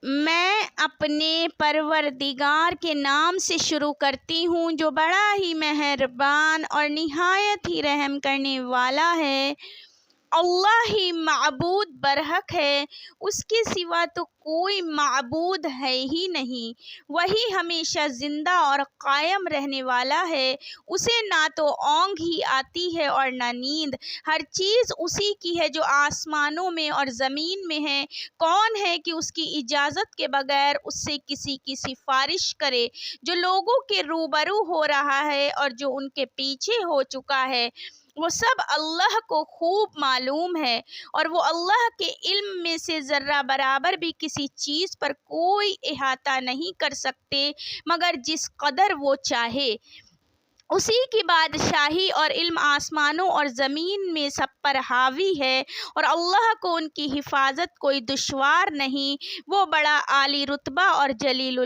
میں اپنے پروردگار کے نام سے شروع کرتی ہوں جو بڑا ہی مہربان اور نہایت ہی رحم کرنے والا ہے۔ اللہ ہی معبود برحق ہے، اس کے سوا تو کوئی معبود ہے ہی نہیں۔ وہی ہمیشہ زندہ اور قائم رہنے والا ہے، اسے نہ تو اونگ ہی آتی ہے اور نہ نیند۔ ہر چیز اسی کی ہے جو آسمانوں میں اور زمین میں ہے۔ کون ہے کہ اس کی اجازت کے بغیر اس سے کسی کی سفارش کرے؟ جو لوگوں کے روبرو ہو رہا ہے اور جو ان کے پیچھے ہو چکا ہے، وہ سب اللہ کو خوب معلوم ہے، اور وہ اللہ کے علم میں سے ذرہ برابر بھی کسی چیز پر کوئی احاطہ نہیں کر سکتے مگر جس قدر وہ چاہے۔ اسی کی بادشاہی اور علم آسمانوں اور زمین میں سب پر حاوی ہے، اور اللہ کو ان کی حفاظت کوئی دشوار نہیں۔ وہ بڑا عالی رتبہ اور جلیل